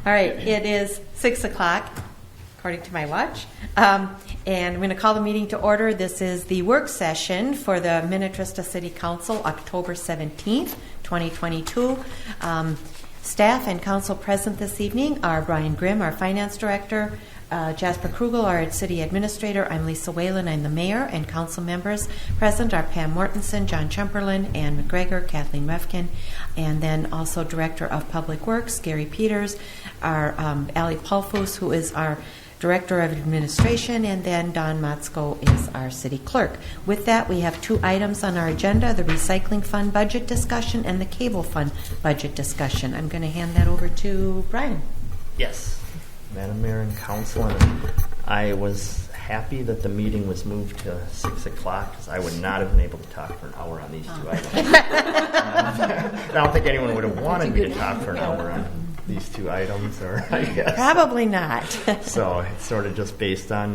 All right, it is 6 o'clock, according to my watch. And I'm going to call the meeting to order. This is the work session for the Minnetrista City Council, October 17th, 2022. Staff and council present this evening are Brian Grimm, our finance director, Jasper Krugel, our city administrator. I'm Lisa Whalen. I'm the mayor, and council members present are Pam Mortensen, John Chumperlin, Ann McGregor, Kathleen Refkin, and then also Director of Public Works, Gary Peters, our Ali Pulfus, who is our Director of Administration, and then Don Motzko is our city clerk. With that, we have two items on our agenda, the recycling fund budget discussion and the cable fund budget discussion. I'm going to hand that over to Brian. Yes. Madam Mayor and Council, and I was happy that the meeting was moved to 6 o'clock because I would not have been able to talk for an hour on these two items. I don't think anyone would have wanted me to talk for an hour on these two items, or I guess. Probably not. So it's sort of just based on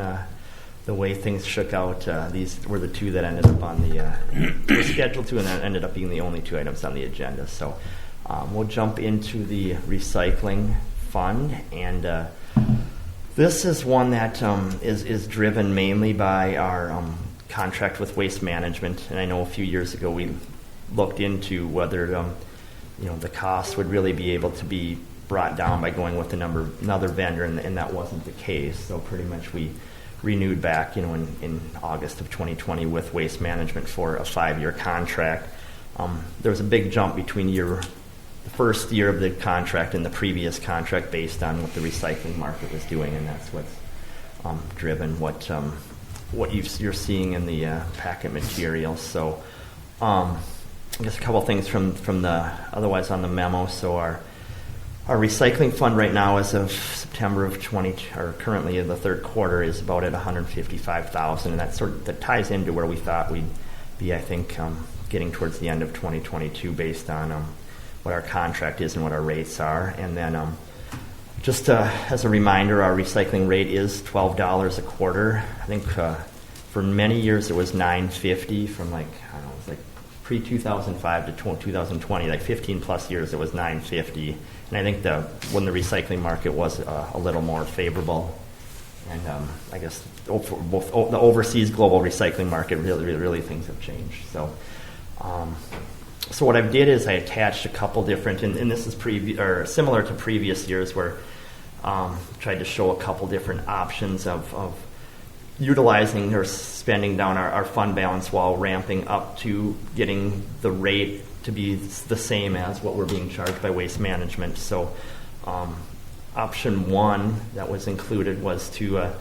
the way things shook out. These were the two that ended up on the were scheduled to, and that ended up being the only two items on the agenda. So we'll jump into the recycling fund, and this is one that is driven mainly by our contract with Waste Management. And I know a few years ago we looked into whether the cost would really be able to be brought down by going with another vendor, and that wasn't the case. So pretty much we renewed back in August of 2020 with Waste Management for a 5-year contract. There was a big jump between the first year of the contract and the previous contract based on what the recycling market was doing, and that's what's driven what you're seeing in the packet material. So I guess a couple things from the otherwise on the memo. So our recycling fund right now, as of September of currently in the third quarter, is about at $155,000, and that ties into where we thought we'd be, I think, getting towards the end of 2022 based on what our contract is and what our rates are. And then just as a reminder, our recycling rate is $12 a quarter. I think for many years it was $9.50 from it was like pre-2005 to 2020, like 15 plus years it was $9.50. And I think when the recycling market was a little more favorable, and I guess both the overseas global recycling market, really things have changed. So what I did is I attached a couple different, and this is similar to previous years, where tried to show a couple different options of utilizing or spending down our fund balance while ramping up to getting the rate to be the same as what we're being charged by Waste Management. So option one that was included was to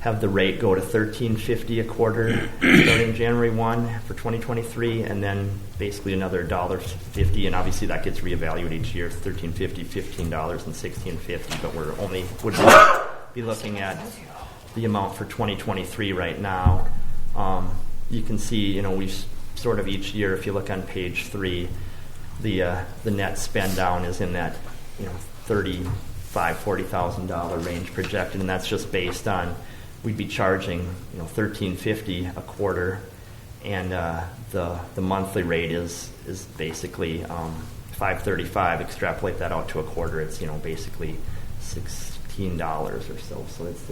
have the rate go to $13.50 a quarter starting January 1 for 2023, and then basically another $1.50, and obviously that gets reevaluated each year, $13.50, $15, and $16.50, but would be looking at the amount for 2023 right now. You can see, we sort of each year, if you look on page 3, the net spend down is in that $40,000 range projected, and that's just based on we'd be charging $13.50 a quarter, and the monthly rate is basically $5.35. Extrapolate that out to a quarter, it's basically $16 or so. So it's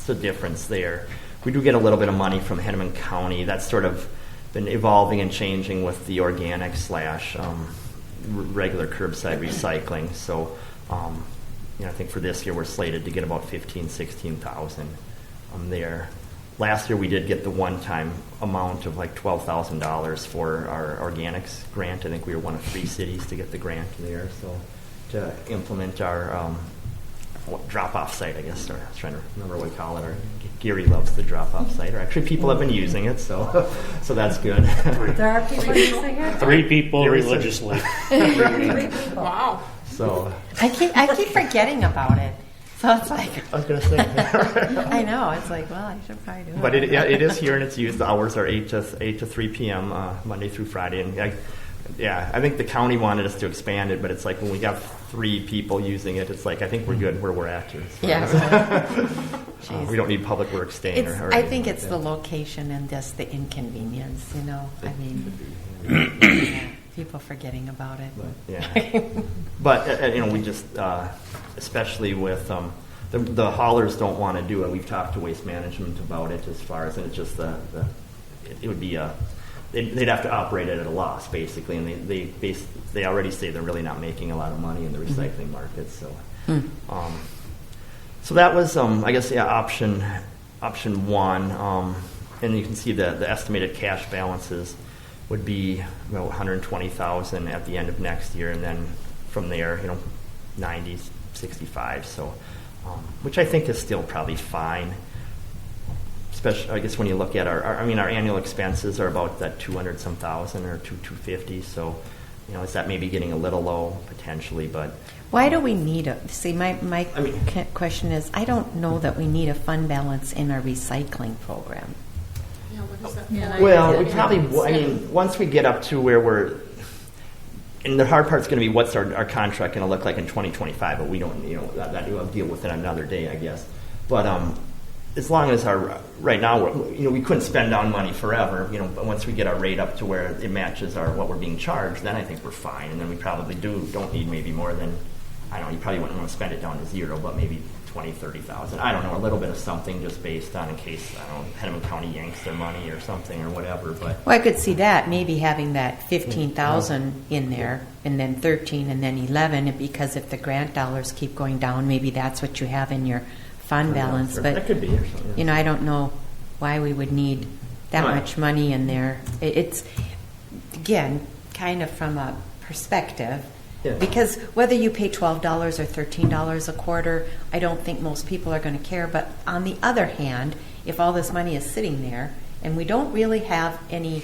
the difference there. We do get a little bit of money from Hennepin County. That's sort of been evolving and changing with the organic / regular curbside recycling. So I think for this year we're slated to get about $16,000 there. Last year we did get the one-time amount of like $12,000 for our organics grant. I think we were one of 3 cities to get the grant there. So to implement our drop-off site, I guess. Or I was trying to remember what we call it. Gary loves the drop-off site. Or actually, people have been using it, so that's good. There are people using it? 3 people religiously. 3 people. Wow. So I keep forgetting about it. So it's like, I was going to say. I know. It's like, well, I should probably do it. But it is here and it's used. The hours are 8 to 3 p.m. Monday through Friday. And I think the county wanted us to expand it, but it's like when we got 3 people using it, it's like I think we're good where we're at here. So yeah. We don't need public works staying. I think it's the location and just the inconvenience. I mean. Yeah. People forgetting about it. But, yeah. But, we just, especially with, the haulers don't want to do it. We've talked to Waste Management about it as far as, and it's just it would be they'd have to operate it at a loss, basically, and they already say they're really not making a lot of money in the recycling market. So, so that was, I guess, option one, and you can see the estimated cash balances would be about $120,000 at the end of next year, and then from there, 90, 65. So, which I think is still probably fine. Especially, I guess, when you look at our annual expenses are about that 200-some thousand or 250. So, is that maybe getting a little low potentially? But why do we need my question is, I don't know that we need a fund balance in our recycling program. Yeah, what is that? Yeah, well, we probably. Once we get up to where we're, and the hard part's going to be what's our contract going to look like in 2025. But we don't, that we'll deal with it another day, I guess. But as long as right now, we couldn't spend down money forever. But once we get our rate up to where it matches what we're being charged, then I think we're fine. And then we probably don't need maybe more than, I don't know, you probably wouldn't want to spend it down to zero, but maybe 20, 30,000. I don't know, a little bit of something just based on in case, I don't know, Hennepin County yanks their money or something or whatever. But well, I could see that, maybe having that 15,000 in there, and then 13, and then 11, because if the grant dollars keep going down, maybe that's what you have in your fund balance. But that could be or something. I don't know why we would need that much money in there. It's, again, kind of from a perspective. Yeah. Because whether you pay $12 or $13 a quarter, I don't think most people are going to care. But on the other hand, if all this money is sitting there and we don't really have any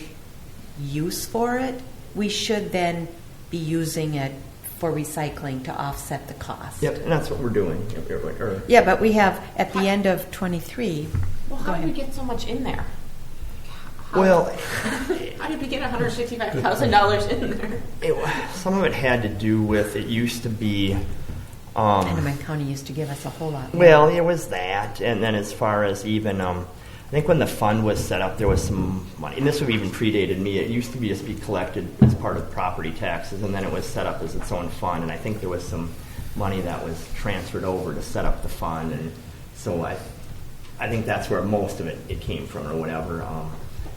use for it, we should then be using it for recycling to offset the cost. Yep, and that's what we're doing. Yeah, but we have, at the end of 23... Well, how did we get so much in there? Well, how did we get $165,000 in there? Some of it had to do with, it used to be... Hennepin County used to give us a whole lot more. Well, there was that, and then as far as even... I think when the fund was set up, there was some money, and this would even predated me. It used to be just be collected as part of property taxes, and then it was set up as its own fund, and I think there was some money that was transferred over to set up the fund, and so I think that's where most of it came from or whatever.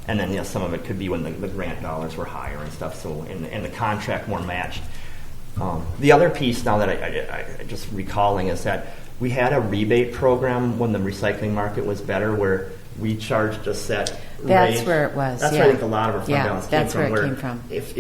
And then some of it could be when the grant dollars were higher and stuff, so and the contract more matched. The other piece now that I just recalling is that we had a rebate program when the recycling market was better where we charged a set rate. That's where it was. That's where I think a lot of our fund balance came that's from. Where it came from. If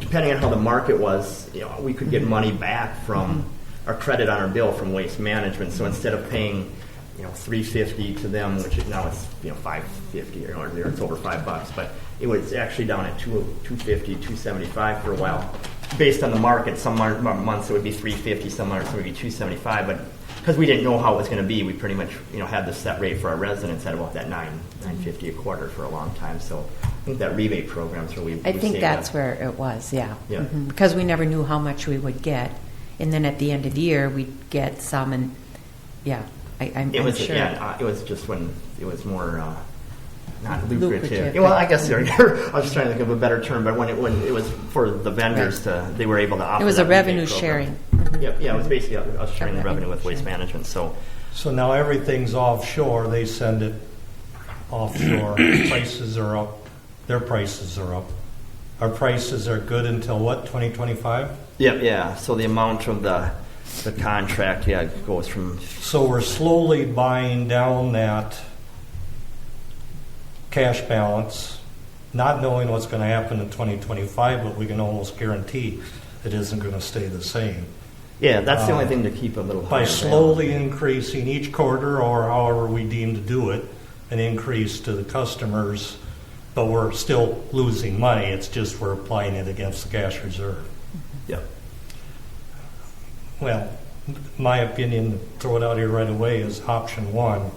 depending on how the market was, we could get money back from our credit on our bill from Waste Management. So instead of paying $350 to them, which now it's $550 or it's over $5, but it was actually down at $250, $275 for a while, based on the market. Some months it would be $350, some months it would be $275, but because we didn't know how it was going to be, we pretty much had the set rate for our residents at about that $950 a quarter for a long time. So I think that rebate program's where I think that's where it was, yeah. Because we never knew how much we would get, and then at the end of the year we'd get some, and I'm it was sure. It was just when it was more not lucrative. Lucrative. Well, I guess I was just trying to think of a better term, but when it was for the vendors they were able to offer. It was that a revenue rebate sharing. program. Yeah, it was basically us sharing the revenue with Waste Management. So now everything's offshore. They send it offshore. Prices are up. Their prices are up. Our prices are good until what? 2025. Yeah. So the amount of the contract, goes from. So we're slowly buying down that cash balance, not knowing what's going to happen in 2025, but we can almost guarantee it isn't going to stay the same. Yeah, that's the only thing to keep a little higher. By slowly increasing each quarter, or however we deem to do it, an increase to the customers, but we're still losing money. It's just we're applying it against the cash reserve. Yeah. Well, my opinion, throw it out here right away, is option one.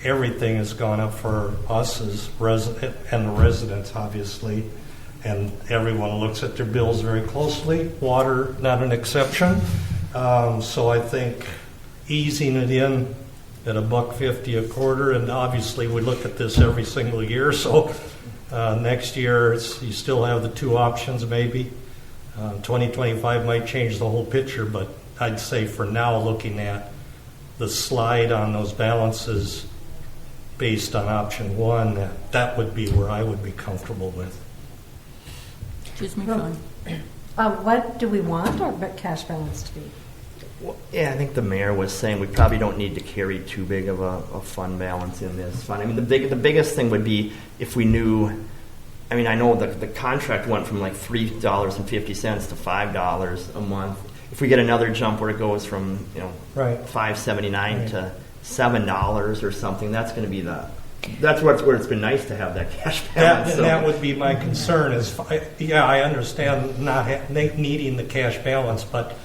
Everything has gone up for us as resident and the residents, obviously, and everyone looks at their bills very closely. Water, not an exception. So I think easing it in at $1.50 a quarter, and obviously we look at this every single year, so Next year, you still have the two options maybe. 2025 might change the whole picture, but I'd say for now, looking at the slide on those balances based on option one, that would be where I would be comfortable with. Excuse me, Sean. What do we want our cash balance to be? Well, yeah, I think the mayor was saying we probably don't need to carry too big of a fund balance in this fund. I mean, the biggest thing would be if we knew. I mean, I know the contract went from like $3.50 to $5 a month. If we get another jump where it goes from Right. $5.79 to $7 or something, that's going to be that's where it's been nice to have that cash balance. That would be my concern. I understand not needing the cash balance, but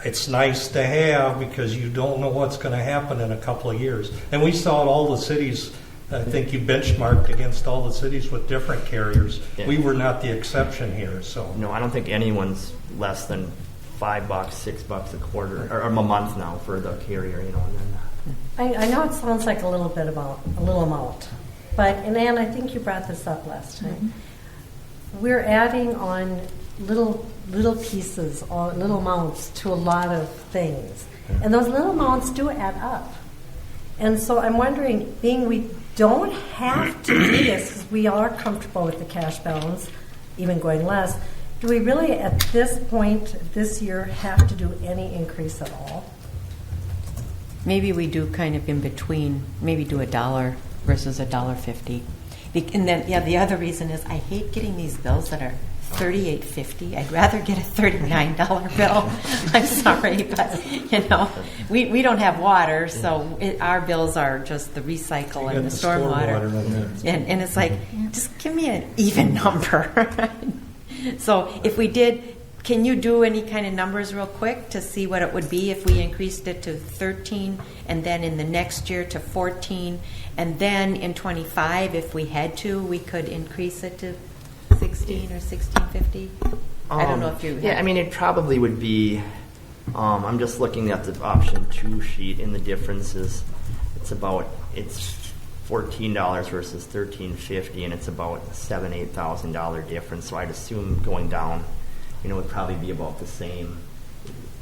it's nice to have because you don't know what's going to happen in a couple of years. And we saw it all the cities. I think you benchmarked against all the cities with different carriers. Yeah. We were not the exception here. So No, I don't think anyone's less than $5, $6 a quarter or a month now for the carrier. And then I know it sounds like a little amount, but and Ann, I think you brought this up last time. We're adding on little pieces or little amounts to a lot of things, and those little amounts do add up. And so I'm wondering, being we don't have to do this because we are comfortable with the cash balance, even going less, do we really at this point this year have to do any increase at all? Maybe we do kind of in between, maybe do $1 versus $1.50. And then, the other reason is I hate getting these bills that are $38.50. I'd rather get a $39 bill. I'm sorry, but we don't have water, so our bills are just the recycle and the stormwater. And it's like, just give me an even number. So if we did, can you do any kind of numbers real quick to see what it would be if we increased it to 13 and then in the next year to 14 and then in 25 if we had to, we could increase it to 16 or 16.50? I don't know if you... Yeah, I mean, it probably would be... I'm just looking at the option 2 sheet, and the difference is it's $14 versus $13.50, and it's about $8,000 difference. So I'd assume going down, it would probably be about the same.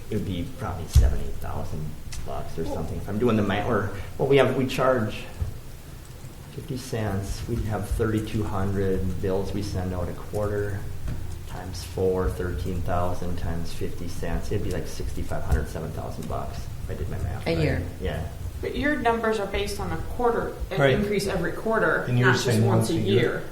It would be probably $8,000 or something. If I'm doing the math, we charge 50 cents. We have 3,200 bills we send out a quarter times 4, 13,000 times 50 cents. It'd be like $6,500, $7,000 if I did my math. A year. Yeah. But your numbers are based on a quarter, an Right. increase every quarter, And you're not just saying once a year.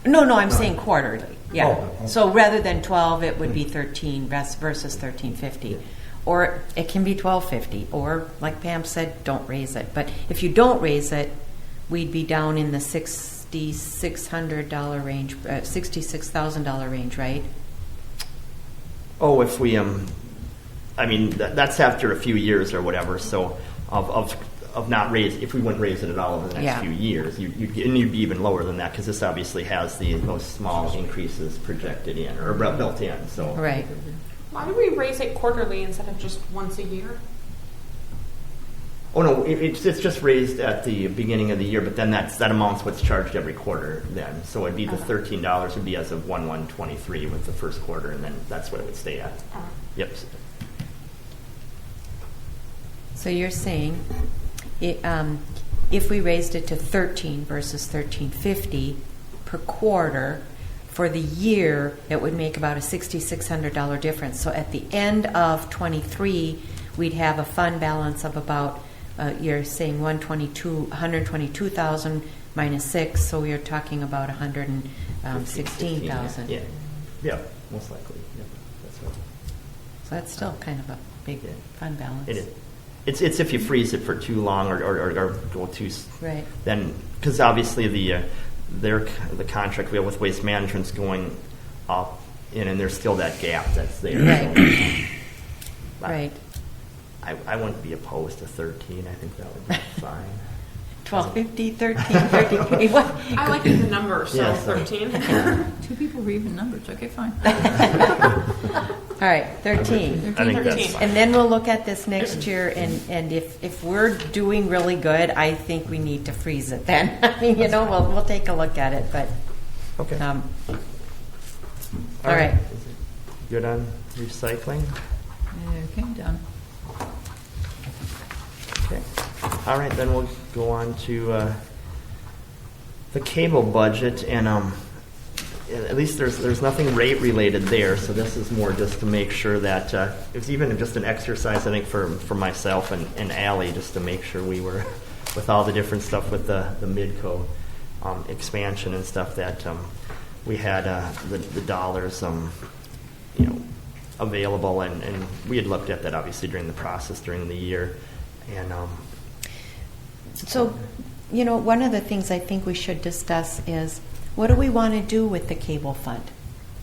No, I'm saying quarterly. Yeah. Oh, okay. So rather than 12, it would be 13 versus 13.50. Or it can be 12.50. Or like Pam said, don't raise it. But if you don't raise it, we'd be down in the $6,600 range, $66,000 range, right? Oh, if we that's after a few years or whatever. So of not raise, if we wouldn't raise it at all over the next few years, you'd be even lower than that because this obviously has those small increases projected in or built in. So Right. Why do we raise it quarterly instead of just once a year? Oh no, it's just raised at the beginning of the year, but then that amount's what's charged every quarter. Then, so it'd be the $13 would be as of 1/1/23 with the first quarter, and then that's what it would stay at. Yep. So you're saying if we raised it to 13 versus 13.50 per quarter for the year, it would make about a $6,600 difference. So at the end of 23, we'd have a fund balance of about you're saying 122,000 minus 6, so we're talking about 116,000. Yeah, most likely. Yep, that's right. So that's still kind of a big fund balance. It is. It's if you freeze it for too long or go too Right. Then because obviously the contract we have with Waste Management's going up, and there's still that gap that's there. Right. So, Right. I wouldn't be opposed to 13. I think that would be fine. 12.50, 13, what? I like the number, so Yes. 13. Two people were even numbers. Okay, fine. All right, 13. I think that's 13. fine. And then we'll look at this next year, and if we're doing really good, I think we need to freeze it then. I mean, we'll take a look at it, but Okay. All right. Good on recycling? Okay, done. Okay. All right, then we'll go on to the cable budget, and at least there's nothing rate related there, so this is more just to make sure that it's even just an exercise, I think, for myself and Allie, just to make sure we were with all the different stuff with the Midco expansion and stuff, that we had the dollars available, and we had looked at that obviously during the process during the year, and So, one of the things I think we should discuss is, what do we want to do with the cable fund?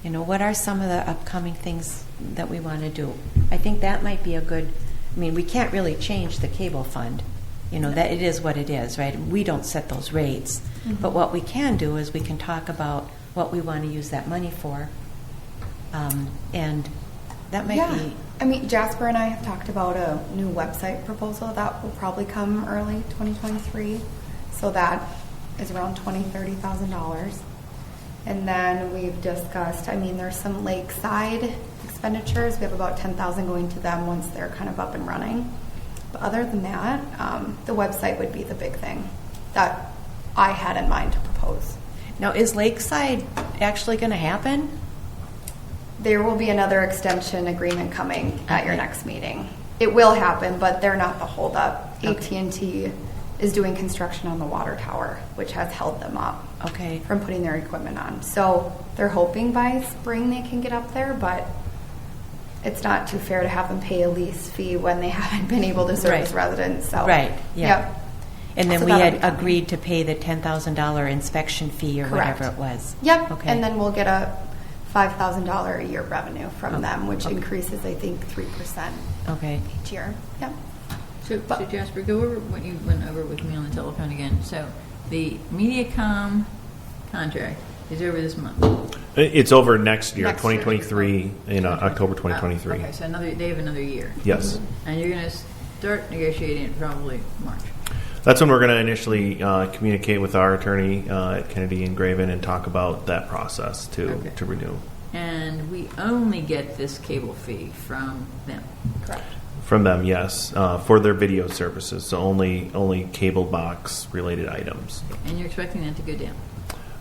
What are some of the upcoming things that we want to do? I think that might be a good, we can't really change the cable fund. That it is what it is, right? We don't set those rates. Mm-hmm. But what we can do is we can talk about what we want to use that money for. And that might be... Jasper and I have talked about a new website proposal that will probably come early 2023. So that is around $30,000. And then we've discussed, there's some lakeside expenditures. We have about $10,000 going to them once they're kind of up and running. But other than that, the website would be the big thing that I had in mind to propose. Now, is Lakeside actually going to happen? There will be another extension agreement coming at your next meeting. It will happen, but they're not the holdup. Okay. AT&T is doing construction on the water tower, which has held them up from putting their equipment on. So they're hoping by spring they can get up there, but it's not too fair to have them pay a lease fee when they haven't been able to service residents. So, right, yeah. Yep. And then So we that'll had be coming. agreed to pay the $10,000 inspection fee or Correct. whatever it was. Yep. Okay. And then we'll get a $5,000 a year revenue from them, which increases, I think, 3% Okay. each year. Yep. So Jasper, go over what you went over with me on the telephone again. So the MediaCom contract is over this month. It's over next year, Next year. 2023, in October 2023. Okay, so they have another year. Yes. And you're going to start negotiating it probably March. That's when we're going to initially communicate with our attorney at Kennedy and Graven and talk about that process to renew. And we only get this cable fee from them. Correct. From them, yes, for their video services, so only cable box related items. And you're expecting that to go down.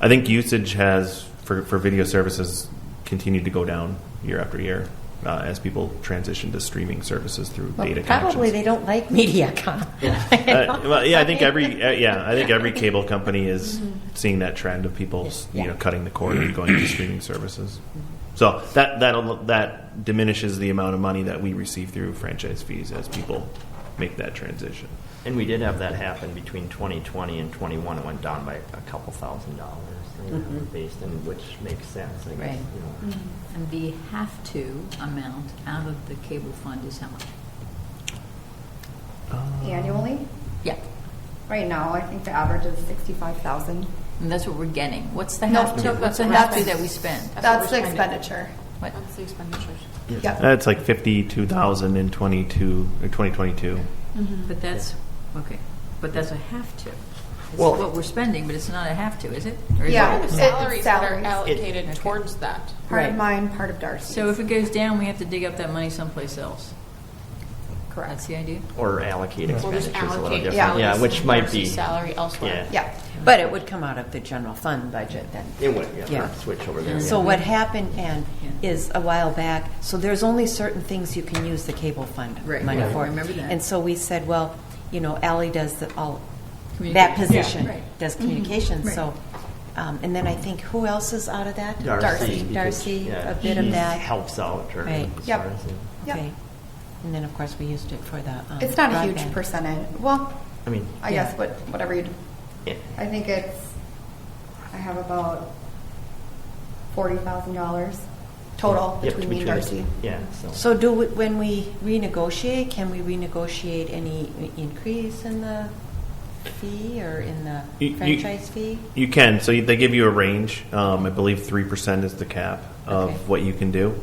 I think usage has, for video services, continued to go down year after year as people transition to streaming services through data Probably connections. they don't like MediaCom. I think every cable company is seeing that trend of people cutting the cord and going to streaming services. So that diminishes the amount of money that we receive through franchise fees as people make that transition. And we did have that happen between 2020 and 21. It went down by a couple $1,000, based on which makes sense. I guess, Right. And the have to amount out of the cable fund is how much? Annually? Yeah. Right now, I think the average is $65,000. And that's what we're getting. What's the No, have to? no, What's the that's- have to that we spend? That's the expenditure. What? That's the expenditures. Yep. That's like 52,000 in 2022. But that's okay. But that's a have to. It's Well- what we're spending, but it's not a have to, is it? Or is Yeah. it? The It- salaries that are salaries. allocated Okay. towards that. Part Right. of mine, part of Darcy's. So if it goes down, we have to dig up that money someplace else. Correct. That's the idea. Or allocate We'll just expenditures a little allocate different. Yeah, salaries which and might Darcy's be. salary elsewhere. Yeah. Yeah. But it would come out of the general fund budget then. It would, Yeah. switch over there. So yeah. what happened, Ann, is a while back, so there's only certain things you can use the cable fund Right, money right. for. I remember that. And so we said, well, Ally does that Communication. position, Yeah, right. does communications. Right. So, and then I think, who else is out of that? Darcy. Darcy, because, a bit of he that. helps out. Or Right. as Yep. far as, Yep. Okay. And then, of course, we used it for the It's not a huge broadband. percentage. Well, I mean, I Yeah. guess whatever you. yeah. I think I have about $40,000 total Yep, between me and Darcy. Yeah. So when we renegotiate, can we renegotiate any increase in the fee or in the You- franchise fee? You can. So they give you a range. I believe 3% is the cap of Okay. what you can do.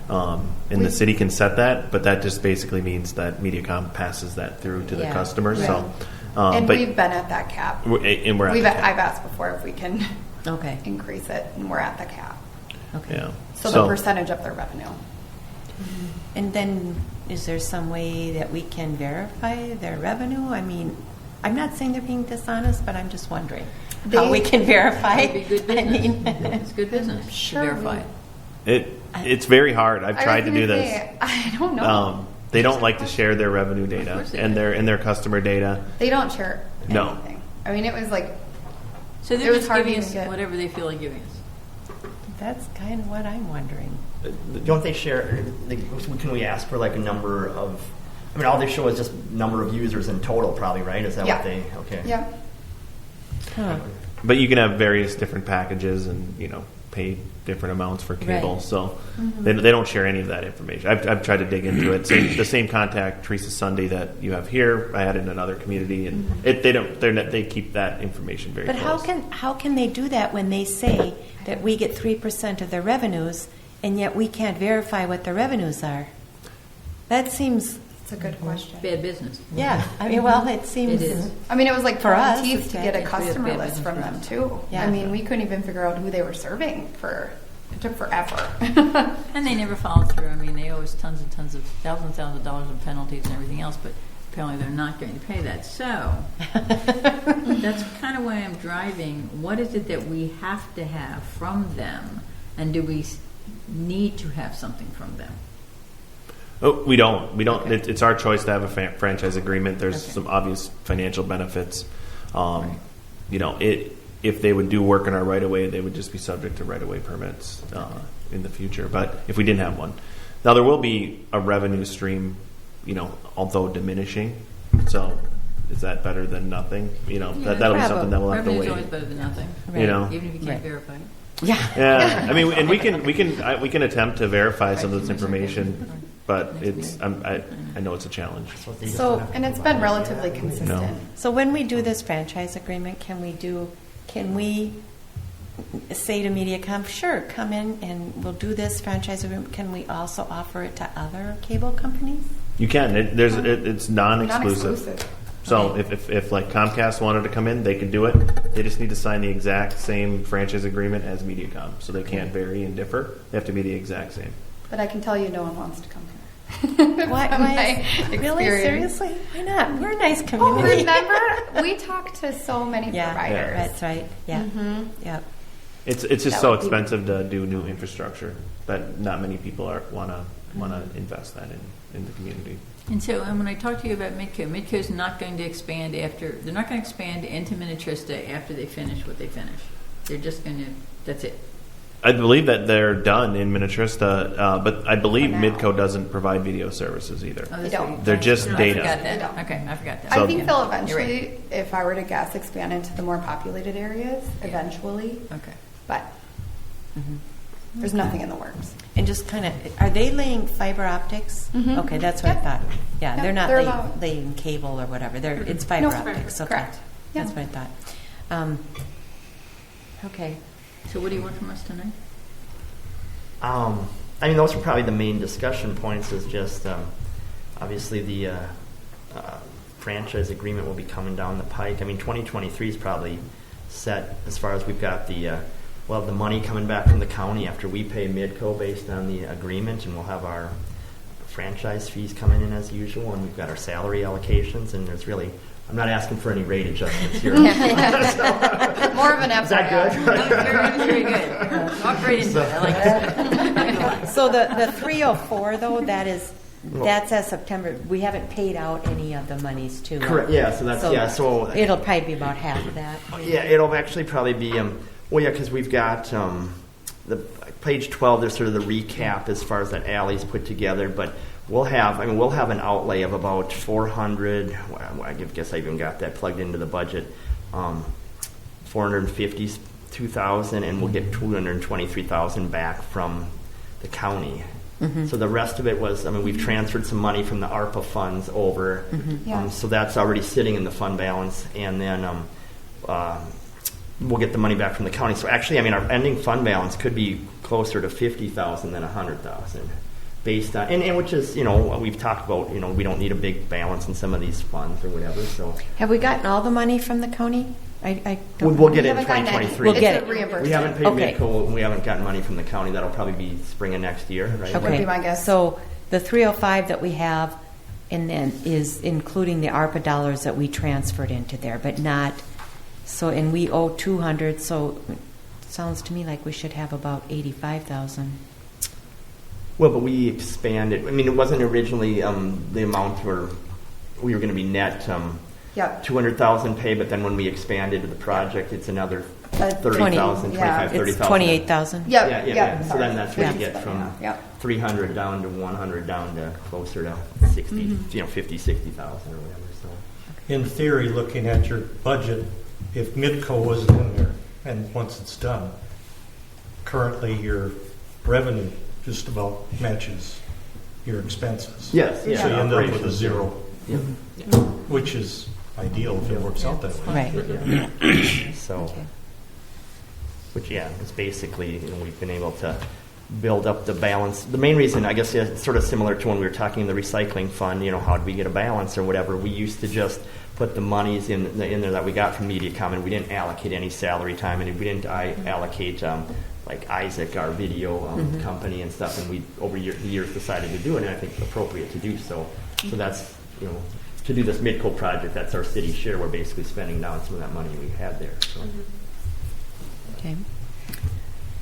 And the city can set that, but that just basically means that MediaCom passes that through to the Yeah. customer. Right. So, And but we've been at that cap. we're at the cap. I've asked before if we can Okay. increase it, and we're at the cap. Okay. Yeah. So the percentage of their revenue. And then, is there some way that we can verify their revenue? I mean, I'm not saying they're being dishonest, but I'm just wondering how They- we can verify. It'd be good I business. mean, It's good business Sure, to verify we- it. It's very hard. I've I tried was to do gonna this. say, I don't know. They don't like to share their revenue data course they and do. their customer data. They don't share No. anything. I mean, it was like, So It they're was just hard to giving even us get- whatever they feel like giving us. that's kind of what I'm wondering. Don't they share? Can we ask for like a number of? I mean, all they show is just number of users in total, probably, right? Is that Yeah. what they? Okay. yeah. Huh. But you can have various different packages and, pay different amounts for cable. Right. So they don't share any of that information. I've tried to dig into it. The same contact, Teresa Sunday, that you have here, I had in another community, and they keep that information very But close. how can they do that when they say that we get 3% of their revenues, and yet we can't verify what their revenues are? That seems, It's a good question. Bad business. yeah. I mean, well, it seems. It is. I mean, it was like For us, pulling teeth it's to get a bad. customer Bad list business from for them us. too. Yeah. I mean, we couldn't even figure out who they were serving for. It took forever. And they never followed through. I mean, they owe us tons and tons of thousands of dollars in penalties and everything else, but apparently they're not going to pay that. So that's kind of why I'm driving. What is it that we have to have from them, and do we need to have something from them? Oh, we don't. We don't. Okay. It's our choice to have a franchise agreement. There's Okay. some obvious financial benefits. If they would do work in our right of way, they would just be subject to right of way permits in the future. But if we didn't have one, now there will be a revenue stream, although diminishing. So is that better than nothing? That'll be something that we'll have to Revenue's wait. always better than nothing. Right. Even if you can't Right. verify it. Yeah. Yeah, I mean, and we can attempt to verify some of this information, but I know it's a challenge. So, And it's been relatively consistent. No. so when we do this franchise agreement, can we say to MediaCom, sure, come in and we'll do this franchise agreement. Can we also offer it to other cable companies? You can. It's non-exclusive. Non-exclusive. So Okay. if like Comcast wanted to come in, they could do it. They just need to sign the exact same franchise agreement as MediaCom, so they can't vary and differ. They have to be the exact same. But I can tell you no one wants to come here. Why? From my Really? experience. Seriously? Why not? We're a nice Oh, community. remember? We talked to so many Yeah, providers. that's right. Yeah. Yep. It's just That so would be- expensive to do new infrastructure that not many people want to invest that in the community. And so, when I talk to you about Midco is not going to expand they're not going to expand into Minnetrista after they finish what they finish. They're just going to, that's it. I believe that they're done in Minnetrista, but I believe For now. Midco doesn't provide video services either. Oh, that's They don't. right. They're just I data. forgot They that. don't. Okay, I forgot that. So- I think they'll You're eventually, right. if I were to guess, expand into the more populated areas eventually. Okay. But there's nothing in the works. And just kind of, are they laying fiber optics? Mhm. Okay, that's what I Yep. thought. Yeah, Yep, they're not they're laying, about- laying cable or whatever. It's fiber No, optics. Okay. correct. Yeah. That's what I thought. Okay. So what do you want from us tonight? I mean, those are probably the main discussion points. Is just obviously the franchise agreement will be coming down the pike. I mean, 2023 is probably set as far as we've got the we'll have the money coming back from the county after we pay Midco based on the agreement, and we'll have our franchise fees coming in as usual, and we've got our salary allocations, and there's really. I'm not asking for any rate adjustments here. More of an Is that good? Very good. Walk right into it. I like that. So the 304 though, that's as September. We haven't paid out any of the monies to. Correct. Yeah. So that's So it'll probably be about half of that. yeah, it'll actually probably be. Well, yeah, because we've got the page 12. There's sort of the recap as far as that alley's put together, but we'll have an outlay of about 400. Well, I guess I even got that plugged into the budget. 452,000, and we'll get 223,000 back from the county. So the rest of it was, we've transferred some money from the ARPA funds over, Yeah. so that's already sitting in the fund balance, and then we'll get the money back from the county. So actually, our ending fund balance could be closer to 50,000 than 100,000, based on, and which is, we've talked about, we don't need a big balance in some of these funds or whatever. So Have we gotten all the money from the county? I don't. We'll get it in We haven't gotten any. 2023. We'll get It's it. a reimbursement. We haven't paid Okay. Midco, and we haven't gotten money from the county. That'll probably be spring of next year, right? Would Okay. be my guess. So the 305 that we have, and then is including the ARPA dollars that we transferred into there, but not, so, and we owe 200, so it sounds to me like we should have about 85,000. Well, but we expanded. I mean, it wasn't originally the amount where we were going to be net Yep. 200,000 pay, but then when we expanded the project, it's another 30,000, 25, 30,000. It's 28,000. Yep. Yeah, yeah, yep, yeah. So sorry. then that's where you Yeah. get from Yep. 300 down to 100 down to closer to 60, 50, 60,000 or whatever. So In theory, looking at your budget, if Midco wasn't in there, and once it's done, currently your revenue just about matches your expenses. yes, So yeah. you end up with a operations, zero, yeah. which is ideal if it works out that way. Right. So, Okay. which yeah, it's basically we've been able to build up the balance. The main reason, I guess, is sort of similar to when we were talking the recycling fund. How did we get a balance or whatever? We used to just put the monies in there that we got from MediaCom, and we didn't allocate any salary time, and we didn't allocate like Isaac, our video company and stuff. And we over the years decided to do it, and I think appropriate to do so. So that's to do this Midco project. That's our city share. We're basically spending down some of that money we had there. So. Okay.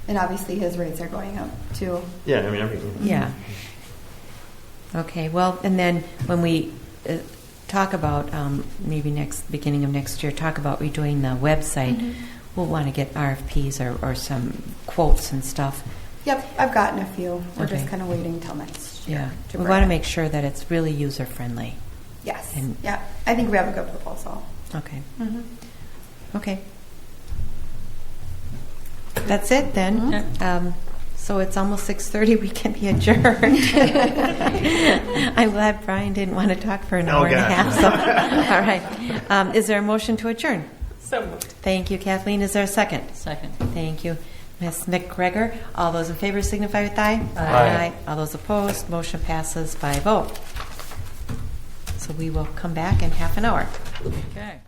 And obviously his rates are going up too. Yeah, I mean everything. Yeah. Okay, well, and then when we talk about maybe beginning of next year, talk about redoing the website, we'll want to get RFPs or some quotes and stuff. Yep, I've gotten a few. We're Okay. just kind of waiting till next year. Yeah, to we bring want to it. make sure that it's really user friendly. Yes. and- Yeah, I think we have a good proposal. Okay. Mm-hmm. Okay. That's it then. So it's almost 6:30. We can be adjourned. I'm glad Brian didn't want to talk for an hour and a half. So, all right. Is there a motion to adjourn? So moved. Thank you, Kathleen. Is there a second? Second. Thank you. Ms. McGregor, all those in favor signify with aye. Aye. All those opposed, motion passes by vote. So we will come back in half an hour. Okay.